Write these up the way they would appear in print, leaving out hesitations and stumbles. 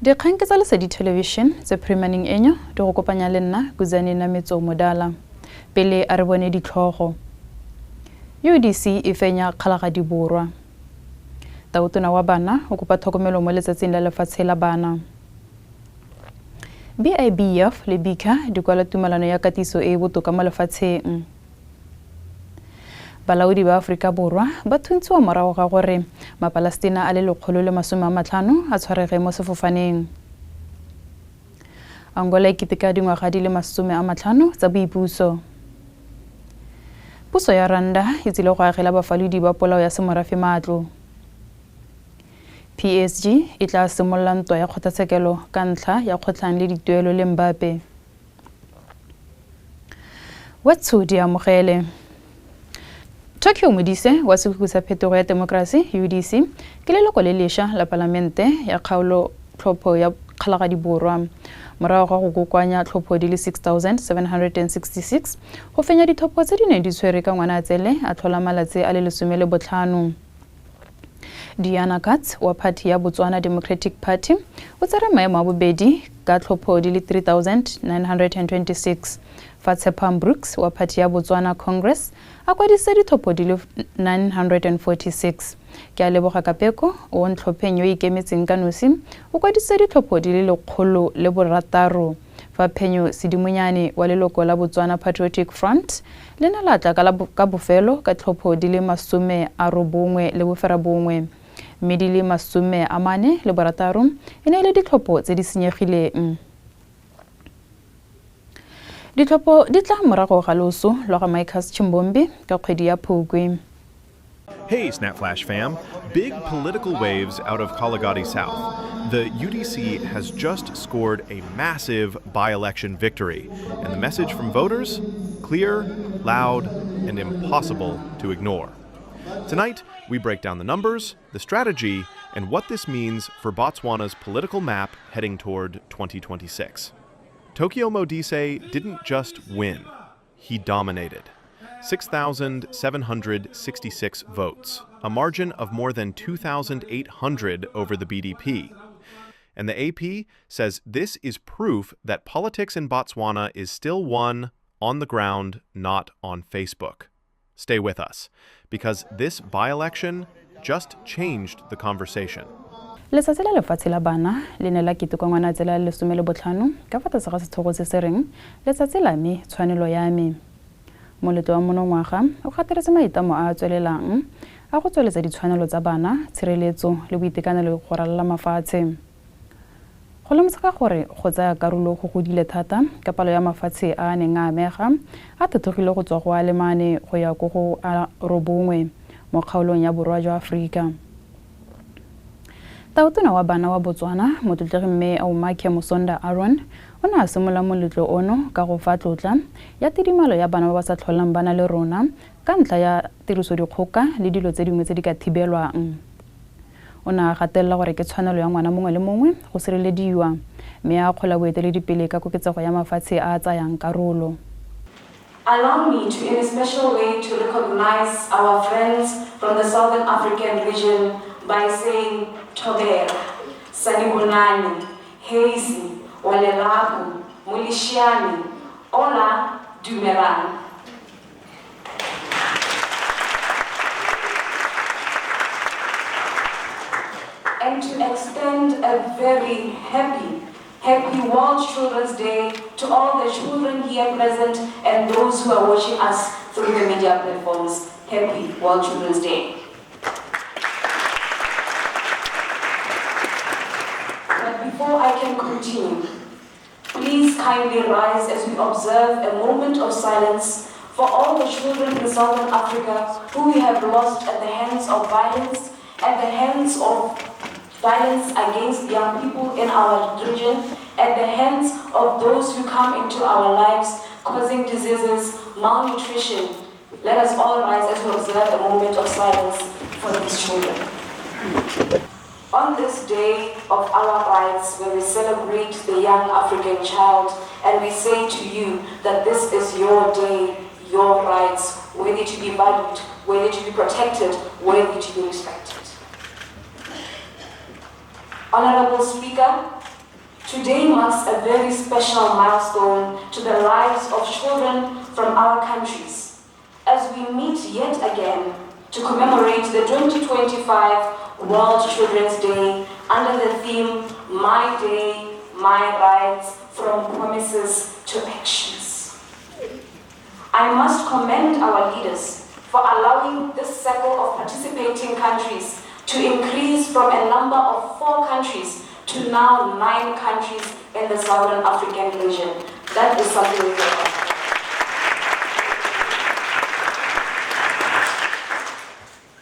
Dikgang ke tsa Lesedi Television tse premiering enyo di go kopanya le nna Kudzani Nametso Mudala. Pele a re bone ditlhogo. UDC e fenya Kgalagadi borwa. Tautona wa bana o kopa tlhokomelo mo letsatsing la lefatshe la bana. BIBF le BICA di kwala tumalano ya katiso e botoka mo lefatsheng. Balaodi ba Afrika borwa ba thuntswa morago ga gore Mapalestina a le 150 a tshwarege mo sefofaneng. Angola e keteka dingwaga di le 50 tsa boipuso. Puso ya Rwanda e tsile go agela bafalodi ba polao ya semorafe matlo. PSG e tla simolola ntwa ya kgotlatshekelo ka ntlha ya kgotlang le dituelo le Mbappe. Wetso di amogele. Tokyo Modise wa Sekhukhune sa Phetogo ya Demokrasi UDC ke leloko le lesha la Palamente ya kgaolo tlhopho ya Kgalagadi borwa morago ga go kokoanya tlhopho di le 6766 go fenya dithopo tse di neng di tshwere ka Ngwanatsele a tlhola malatsi a le 15. Diana Katz wa Party ya Botswana Democratic Party o tsere maemo a bobedi ka tlhopho di le 3926. Fatshepam Brooks wa Party ya Botswana Congress a kwadisa dithopo di le 946. Ke a leboga Kapeko o ntlhopheng yo ikemetseng ka nosi o kwadisa dithopo di le 106. Fa Phenyo Sedimunyane wa leloko la Botswana Patriotic Front le na latla ka bofelo ka tlhopho di le 91 mme di le 46 e ne ile ditlhopho tse di senyegileng. Ditlhopho di tla morago ga loso lwa ga Maikas Chimbombi ka kgwedi ya Phukwi. Hey, Snapflash fam. Big political waves out of Kgalagadi South. The UDC has just scored a massive by-election victory, and the message from voters? Clear, loud, and impossible to ignore. Tonight, we break down the numbers, the strategy, and what this means for Botswana's political map heading toward 2026. Tokyo Modise didn't just win, he dominated. 6,766 votes, a margin of more than 2,800 over the BDP. And the AP says this is proof that politics in Botswana is still won on the ground, not on Facebook. Stay with us, because this by-election just changed the conversation. Letsatsi la lefatshe la bana le ne la keteka Ngwanatsele a le 15 ka fa tlase ga sethogo se se reng letsatsi la me tshwanelo ya me. Moletlo wa monongwaga o gateretse maitamo a tswelelang a go tsweletsa ditshwanelo tsa bana, tshireletso le boitekanelo go ralala mafatshe. Go lemosa gore go tsaya karolo go godile thata ka palo ya mafatshe a neng a amega a thethogile go tswa go a lemane go ya go go a robongwe mo kgaolong ya borwa jwa Afrika. Tautona wa bana wa Botswana motlotlegeng mme Aumake Musonda o ne a simolola moletlo ono ka go fa tlotla ya tidimalo ya bana ba ba sa tlholang bana le rona ka ntlha ya tirisodikgoka le dilo tse dingwe tse di ka thibelwang. O ne a gatelela gore ke tshwanelo ya ngwana mongwe le mongwe go sirelediwa mme a kgola boeteledipele ka koketsego ya mafatshe a tsayang karolo. Allow me to, in a special way, to recognize our friends from the Southern African region by saying Tobera, Sanibonani, Heisi, Walelapu, Mulishiani, Ola, Dumeran. And to extend a very happy World Children's Day to all the children here present and those who are watching us through the media platforms. Happy World Children's Day. But before I can continue, please kindly rise as we observe a moment of silence for all the children in Southern Africa who we have lost at the hands of violence, at the hands of violence against young people in our region, at the hands of those who come into our lives causing diseases, malnutrition. Let us all rise as we observe a moment of silence for these children. On this day of our rights, where we celebrate the young African child, and we say to you that this is your day, your rights, worthy to be valued, worthy to be protected, worthy to be respected. Honorable Speaker, Today marks a very special milestone to the lives of children from our countries, as we meet yet again to commemorate the 2025 World Children's Day under the theme, My Day, My Rights, From Promises to Actions. I must commend our leaders for allowing this circle of participating countries to increase from a number of 4 countries to now 9 countries in the Southern African region. That is something we can do.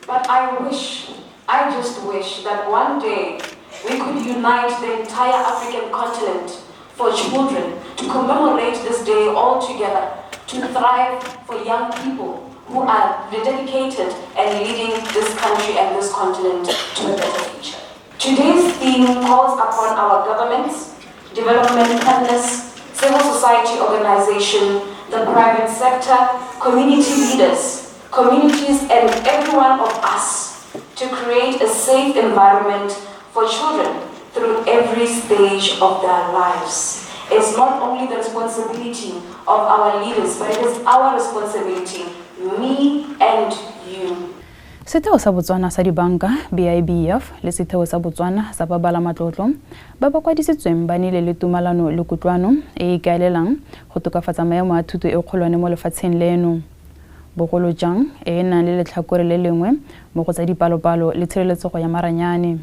But I just wish that one day we could unite the entire African continent for children to commemorate this day all together, to thrive for young people who are dedicated and leading this country and this continent to a better future. Today's theme calls upon our governments, development partners, civil society organization, the private sector, community leaders, communities, and every one of us to create a safe environment for children through every stage of their lives. It's not only the responsibility of our leaders, but it is our responsibility, me and you. Setheo sa Botswana sa dibanka BIBF le setheo sa Botswana sa babala matlotlo ba ba kwadisitsweng ba nile le tumalano le kutlwano e ikaelelang go tokafatsa maemo a thuto e kgolwane mo lefatsheng leno. Bogolo jang e nang le letlhakore le lengwe mo go tsa dipalopalo le tshireletsego ya maranyane.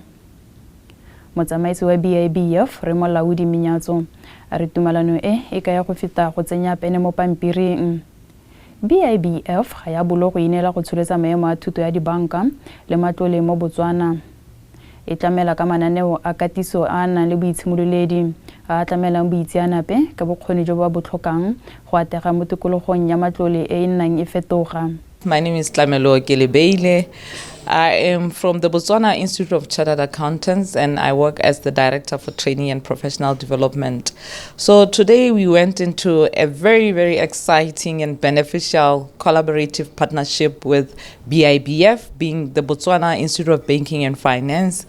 Motsamaisi wa BIBF re molaodi Minyatso a re tumalano e ka ya go feta go tsenya pene mo pampiring. BIBF ga ya bolo go inela go tsholetsa maemo a thuto ya dibanka le matlole mo Botswana. E tlamela ka mananeo a katiso a nang le boitshimololedi a tlamelang boitseanape ka bokgoni jo ba botlhokang go atega mo tikologong ya matlole e nnang e fetoga. My name is Kgalagadi. I am from the Botswana Institute of Chartered Accountants and I work as the Director for Training and Professional Development. So today we went into a very, very exciting and beneficial collaborative partnership with BIBF, being the Botswana Institute of Banking and Finance.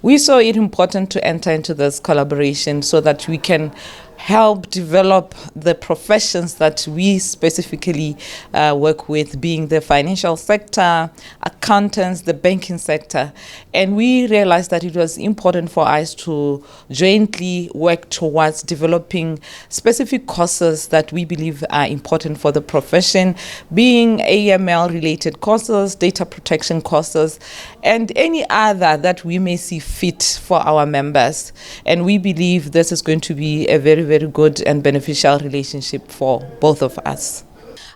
We saw it important to enter into this collaboration so that we can help develop the professions that we specifically work with, being the financial sector, accountants, the banking sector. And we realized that it was important for us to jointly work towards developing specific courses that we believe are important for the profession, being AML-related courses, data protection courses, and any other that we may see fit for our members. And we believe this is going to be a very, very good and beneficial relationship for both of us.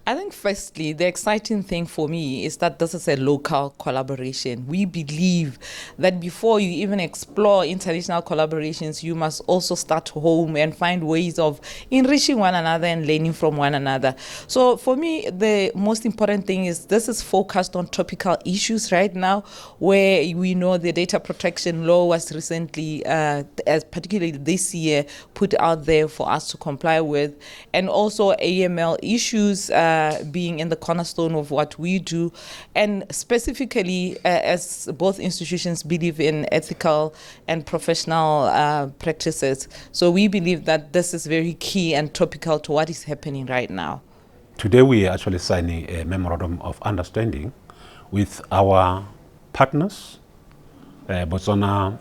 I think firstly, the exciting thing for me is that this is a local collaboration. We believe that before you even explore international collaborations, you must also start home and find ways of enriching one another and learning from one another. So for me, the most important thing is this is focused on topical issues right now, where we know the data protection law was recently, as particularly this year, put out there for us to comply with, and also AML issues being in the cornerstone of what we do, and specifically as both institutions believe in ethical and professional practices. So we believe that this is very key and topical to what is happening right now. Today we are actually signing a memorandum of understanding with our partners, Botswana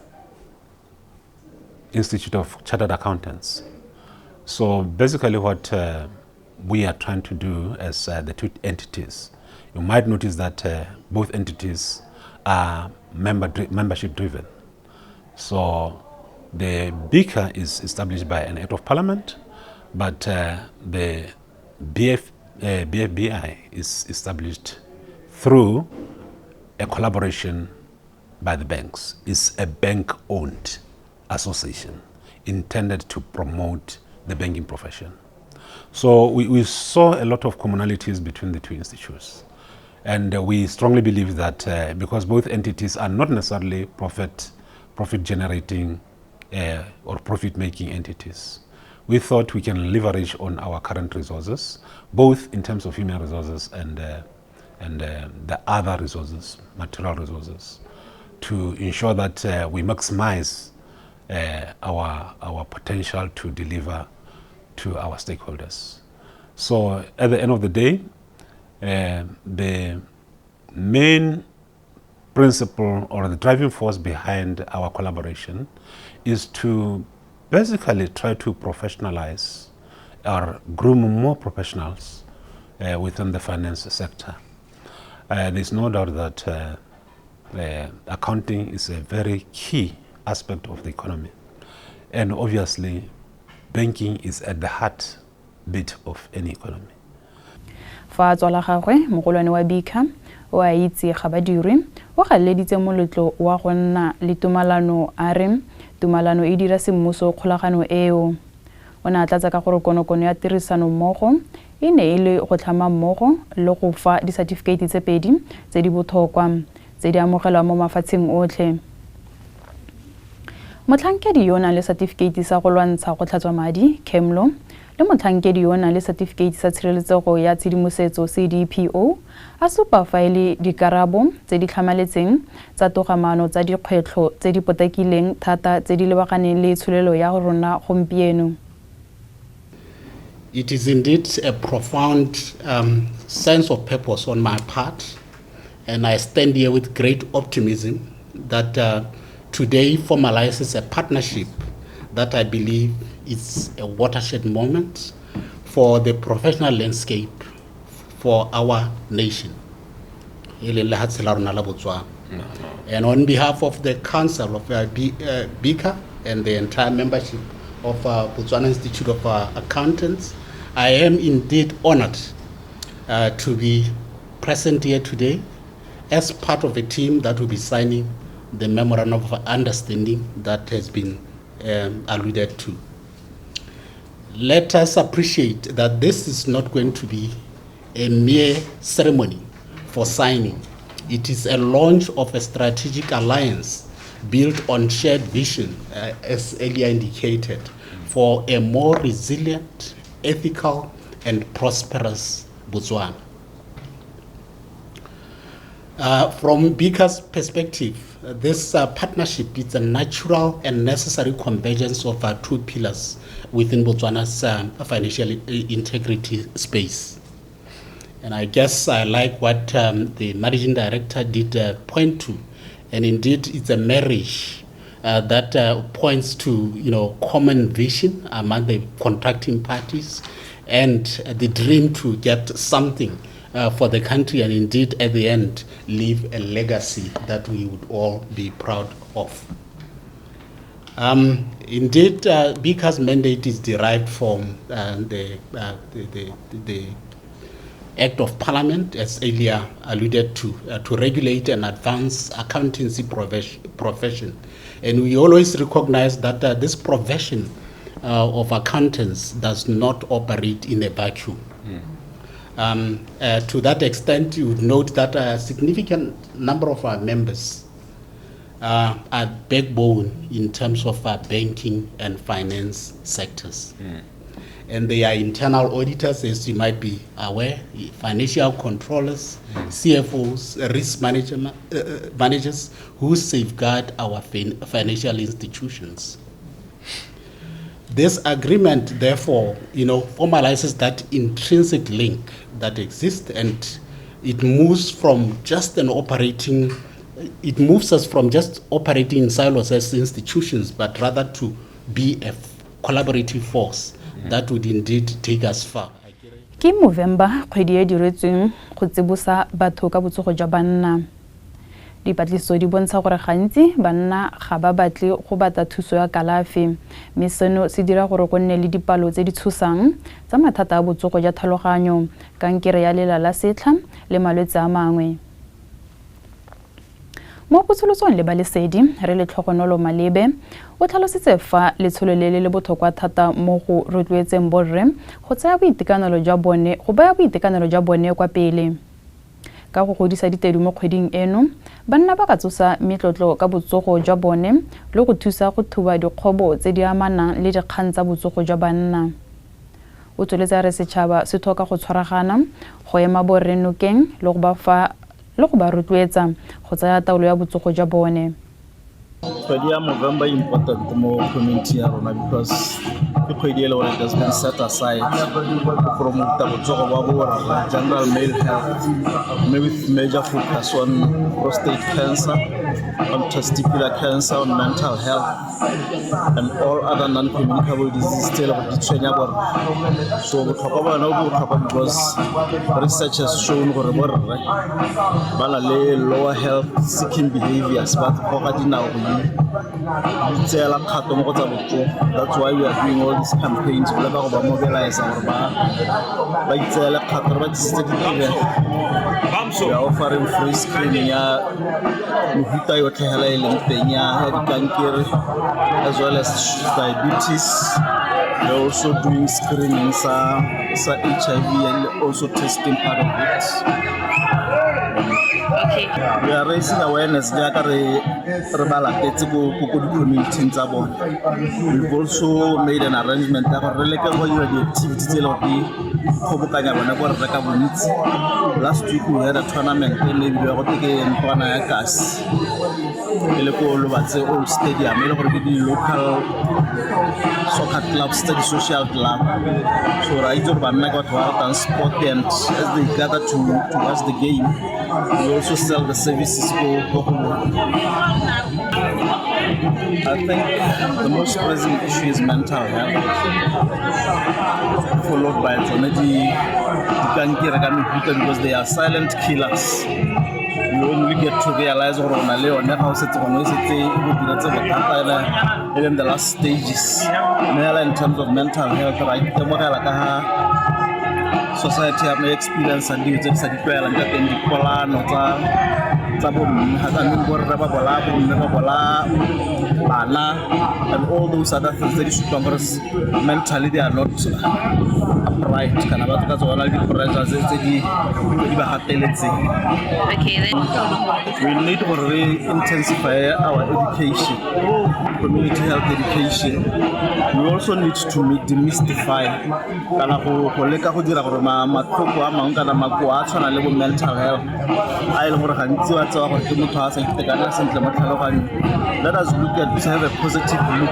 Institute of Chartered Accountants. So basically what we are trying to do as the two entities. You might notice that both entities are membership driven. So the BICA is established by an Act of Parliament, but the BFBI is established through a collaboration by the banks. It's a bank-owned association intended to promote the banking profession. So we saw a lot of commonalities between the two institutes. And we strongly believe that because both entities are not necessarily profit generating or profit making entities, we thought we can leverage on our current resources, both in terms of human resources and the other resources, material resources, to ensure that we maximize our potential to deliver to our stakeholders. So at the end of the day, the main principle or the driving force behind our collaboration is to basically try to professionalize or groom more professionals within the finance sector. There's no doubt that accounting is a very key aspect of the economy. And obviously, banking is at the heartbeat of any economy. Fa tswala gagwe mogolwane wa BICA o a itse ga badiri o galleditse moletlo wa go nna le tumalano a re tumalano e dira semmuso kgolagano eo o ne a tlatsa ka gore konokono ya tirisano mmogo e ne e le go tlhama mmogo le go fa di-certificate tse pedi tse di botlhokwa tse di amogelwa mo mafatsheng otlhe. Motlhankedi yo na le certificate sa go lwantsha go tlhatswa madi Kemlo le motlhankedi yo na le certificate sa tshireletsego ya tshedimosetso CDPO a supa faele dikarabo tse di tlhamaletseng tsa togamano tsa dikgwetlho tse di potakileng thata tse di lebaganeng le tsholelo ya rona gompieno. It is indeed a profound sense of purpose on my part, and I stand here with great optimism that today formalizes a partnership that I believe is a watershed moment for the professional landscape for our nation. And on behalf of the Council of BICA and the entire membership of Botswana Institute of Accountants, I am indeed honored to be present here today as part of a team that will be signing the memorandum of understanding that has been alluded to. Let us appreciate that this is not going to be a mere ceremony for signing. It is a launch of a strategic alliance built on shared vision, as earlier indicated, for a more resilient, ethical, and prosperous Botswana. From BICA's perspective, this partnership is a natural and necessary convergence of our two pillars within Botswana's financial integrity space. And I guess I like what the managing director did point to, and indeed it's a marriage that points to common vision among the contracting parties and the dream to get something for the country, and indeed at the end leave a legacy that we would all be proud of. Indeed, BICA's mandate is derived from the Act of Parliament, as earlier alluded to regulate and advance accountancy profession. And we always recognize that this profession of accountants does not operate in a vacuum. To that extent, you would note that a significant number of our members are backbone in terms of our banking and finance sectors. And they are internal auditors, as you might be aware, financial controllers, CFOs, risk managers who safeguard our financial institutions. This agreement, therefore, formalizes that intrinsic link that exists, and it moves from just it moves us from just operating in silos as institutions, but rather to be a collaborative force that would indeed take us far. Ke Movember kgwedi e diretsweng go tsibosa batho ka botsogo jwa banna. Dipatlisiso di bontsha gore gantsi banna ga ba batle go batla thuso ya kalafi, mme seno se dira gore go nne le dipalo tse di tshosang tsa mathata a botsogo jwa tlhaloganyo, kankere ya lela la setlha le malwetse a mangwe. Mo potsolosong le ba Lesedi re Letlhogonolo Malebe o tlhalositse fa letsholo le le botlhokwa thata mo go rotloetseng borre go tsaya boitekanelo jwa bone go baya boitekanelo jwa bone kwa pele. Ka go godisa ditedu mo kgweding eno, banna ba ka tsosa metlotlo ka botsogo jwa bone le go thusa go thuba dikgobo tse di amanang le dikgang tsa botsogo jwa banna. O tsweletsa re setšhaba se tlhoka go tshwaragana go ema borre nokeng le go ba rotloetsa go tsaya taolo ya botsogo jwa bone. Movember important to more community because the it has been set aside from the general male health, with major focus on prostate cancer, on testicular cancer, on mental health, and all other non-communicable diseases still of the training. So we talk about because research has shown lower health seeking behaviors, but that's why we are doing all these campaigns. We are mobilizing we are offering free screening as well as diabetes. We are also doing screenings for HIV and also testing part of it. Okay. We are raising awareness community. We've also made an arrangement that the activities last week we had a tournament in the old stadium, local soccer club, study social club. So right and sport and as they gather to watch the game, we also sell the services for I think the most pressing issue is mental health, followed by because they are silent killers. You only get to realize in the last stages in terms of mental health, right? Society have no experience and do just and all those other things that should Congress mentally they are not upright. Okay, then. We need to really intensify our education, community health education. We also need to demystify mental health. Let us look at to have a positive look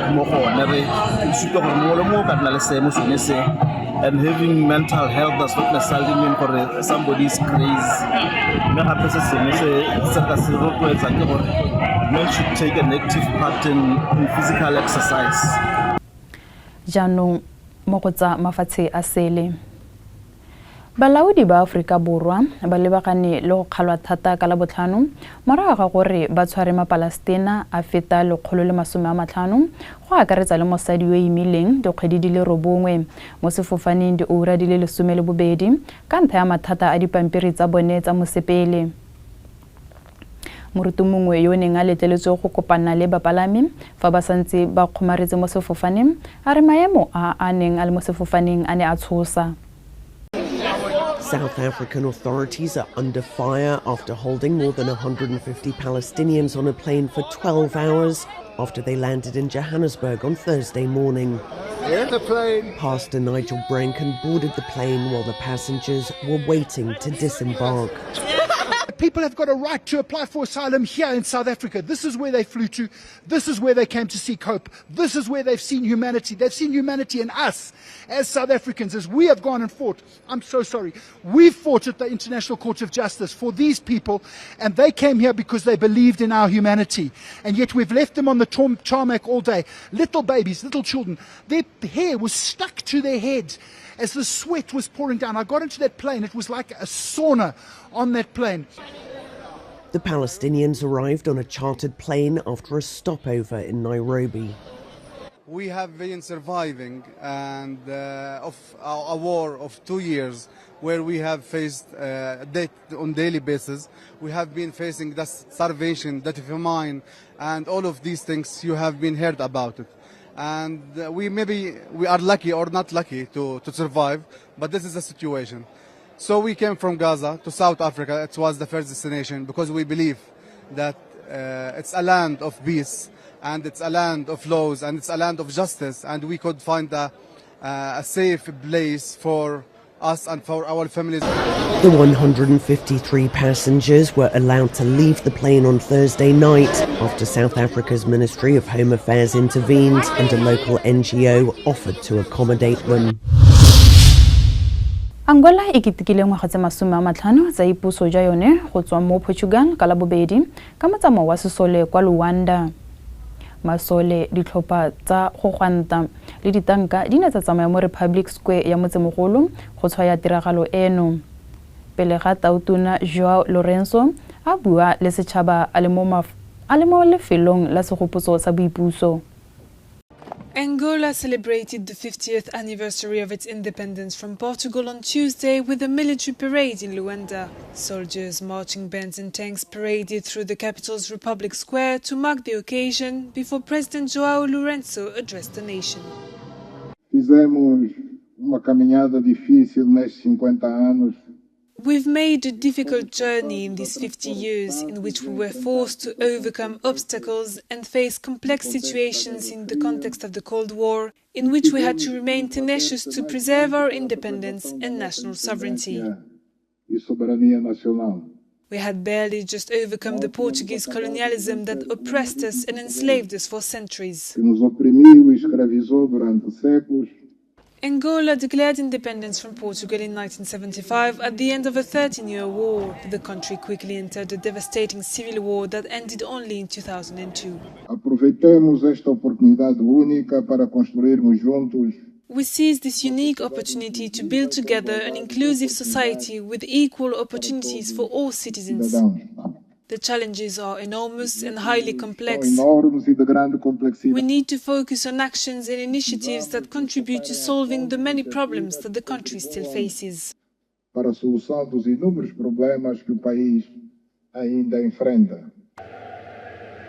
and having mental health does not necessarily mean for somebody's crazy. Men should take an active part in physical exercise. Jaanong mo go tsa mafatshe a sele balaodi ba Afrika Borwa ba lebagane le go kgalwa thata ka la botlhano morago ga gore ba tshware Palestina a feta 150 go akaretsa le mosadi yo imileng dikgwedi di le 9 mo sefofaneng di ura di le 12 ka ntlha ya mathata a dipampiri tsa bone tsa mosepele. Moruti mongwe yo neng a letleletswe go kopana le bapalami fa ba santse ba kgomaretse mo sefofaneng a re maemo a neng a le mo sefofaneng a ne a tshosa. South African authorities are under fire after holding more than 150 Palestinians on a plane for 12 hours after they landed in Johannesburg on Thursday morning. Pastor Nigel Branken boarded the plane while the passengers were waiting to disembark. People have got a right to apply for asylum here in South Africa. This is where they flew to. This is where they came to seek hope. This is where they've seen humanity. They've seen humanity in us as South Africans, as we have gone and fought. I'm so sorry. We've fought at the International Court of Justice for these people, and they came here because they believed in our humanity. And yet we've left them on the tarmac all day. Little babies, little children. Their hair was stuck to their head as the sweat was pouring down. I got into that plane. It was like a sauna on that plane. The Palestinians arrived on a chartered plane after a stopover in Nairobi. We have been surviving and of a war of 2 years where we have faced death on daily basis. We have been facing the starvation, the famine, and all of these things you have been heard about it. And we are lucky or not lucky to survive, but this is the situation. So we came from Gaza to South Africa. It was the first destination because we believe that it's a land of peace and it's a land of laws and it's a land of justice, and we could find a safe place for us and for our families. The 153 passengers were allowed to leave the plane on Thursday night after South Africa's Ministry of Home Affairs intervened and a local NGO offered to accommodate them. Angola e ketekile ngwaga tse 50 tsa ipuso ja yone go tswa mo Portugal ka la bobedi ka motsamao wa sesole kwa Rwanda. Masole ditlhopha tsa go gwanta le ditanka di ne tsa tsamaya mo Republic Square ya motsemogolo go tshwaya tiragalo eno. Pele ga tautona Joao Lorenzo a bua le setšhaba a le mo lefelong la segopotso sa boipuso. Angola celebrated the 50th anniversary of its independence from Portugal on Tuesday with a military parade in Rwanda. Soldiers, marching bands and tanks paraded through the capital's Republic Square to mark the occasion before President Joao Lorenzo addressed the nation. Fizemos uma caminhada difícil nestes 50 anos. We've made a difficult journey in these 50 years in which we were forced to overcome obstacles and face complex situations in the context of the Cold War, in which we had to remain tenacious to preserve our independence and national sovereignty. We had barely just overcome the Portuguese colonialism that oppressed us and enslaved us for centuries. Angola declared independence from Portugal in 1975 at the end of a 13-year war. The country quickly entered a devastating civil war that ended only in 2002. Aproveitemos esta oportunidade única para construirmos juntos. We seized this unique opportunity to build together an inclusive society with equal opportunities for all citizens. The challenges are enormous and highly complex. We need to focus on actions and initiatives that contribute to solving the many problems that the country still faces. Para a solução dos inúmeros problemas que o país ainda enfrenta.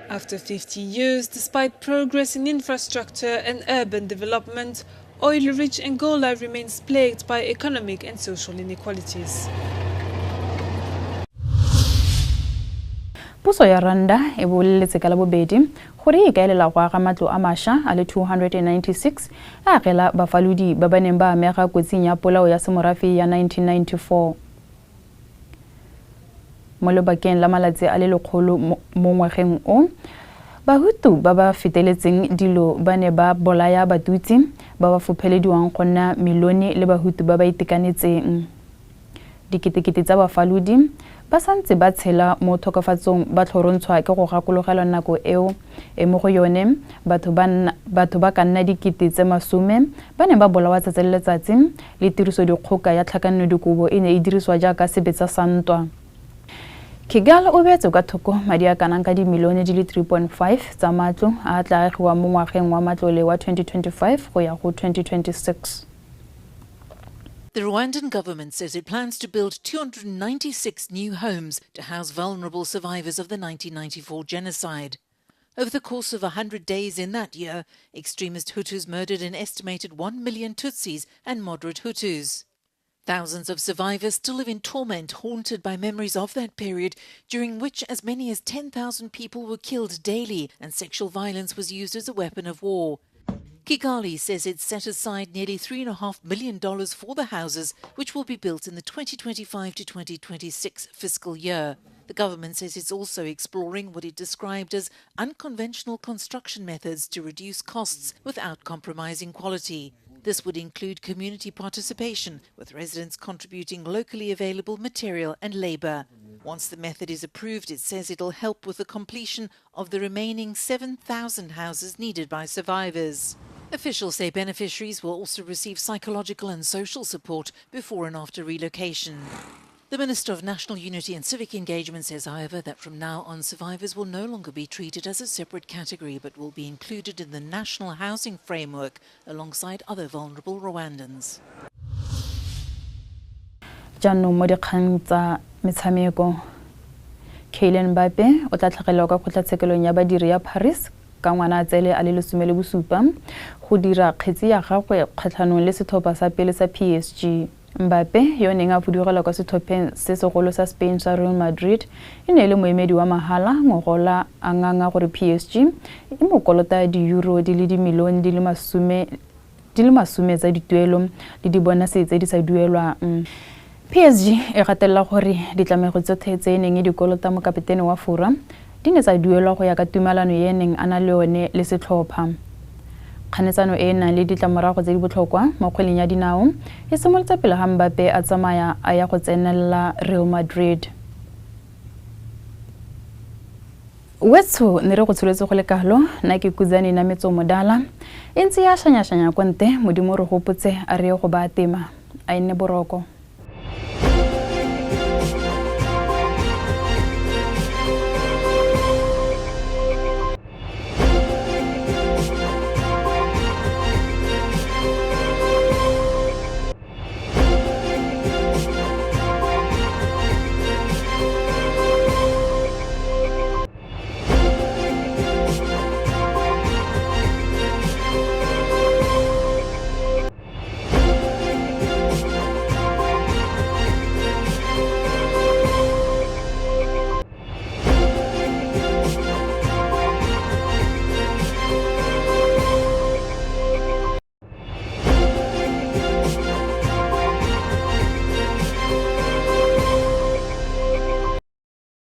After 50 years, despite progress in infrastructure and urban development, oil-rich Angola remains plagued by economic and social inequalities. Puso ya Rwanda e boleletse ka la bobedi gore e kaelela go aga matlo a masha a le 296 a agela bafalodi ba baneng ba amega kotsing ya polao ya semorafe ya 1994. Mo lebakeng la malatsi a le lekgolo mo ngwageng o, Bahutu ba ba feteletseng dilo ba ne ba bolaya batutsi ba ba fophelediwang go nna milione le Bahutu ba ba itekanetseng. Diketekete tsa bafalodi ba santse ba tshela mo thokafatsong ba tlhorontshwa ke go gakologelwa nako eo e mo go yone batho ba ka nna dikete tse 10 ba ne ba bolawa tsatsi le letsatsi le tiriso dikgoka ya tlhakanno dikobo e ne e diriswa jaaka sebetsa santwa. Kigali o beetse ka thoko madi a kanang ka dimilione di le 3.5 tsa matlo a tla agiwa mo ngwageng wa matlole wa 2025 go ya go 2026. The Rwandan government says it plans to build 296 new homes to house vulnerable survivors of the 1994 genocide. Over the course of 100 days in that year, extremist Hutus murdered an estimated 1 million Tutsis and moderate Hutus. Thousands of survivors still live in torment, haunted by memories of that period, during which as many as 10,000 people were killed daily and sexual violence was used as a weapon of war. Kigali says it's set aside nearly $3.5 million for the houses, which will be built in the 2025 to 2026 fiscal year. The government says it's also exploring what it described as unconventional construction methods to reduce costs without compromising quality. This would include community participation, with residents contributing locally available material and labour. Once the method is approved, it says it'll help with the completion of the remaining 7,000 houses needed by survivors. Officials say beneficiaries will also receive psychological and social support before and after relocation. The Minister of National Unity and Civic Engagement says, however, that from now on survivors will no longer be treated as a separate category but will be included in the national housing framework alongside other vulnerable Rwandans. Jano mo dikgang tsa metshameko. Kylian Mbappe o tla tlhagelela ka kgotlatshekelong ya badiri ya Paris ka ngwana tsele a le 17 go dira kgetsi ya gagwe kgatlhanong le setlhopha sa pele sa PSG. Mbappe yo neng a fudugela ka sethopheng se segolo sa Spain sa Real Madrid e ne le moemedi wa mahala ngogola anganga gore PSG e mo kolota di euro di le dimilione di le 10 di le 10 tsa dituelo le di bonase tse di sa duelwang. PSG e gatella gore ditlamego tsotlhe tse neng di kolota mo kapitene wa Fura di ne tsa duelwa go ya ka tumelano ye neng ana le yone le setlhopha. Kganetsano e nang le ditlamorago tse di botlhokwa mo kgweleng ya dinao e simolotse pele ga Mbappe a tsamaya a ya go tsenela Real Madrid. Wetso ne re go tsholetse go le kalo na ke Kudzani Nametso Mudala e ntse ya shanya konte modimo re gopotse a re go ba tema a ine boroko.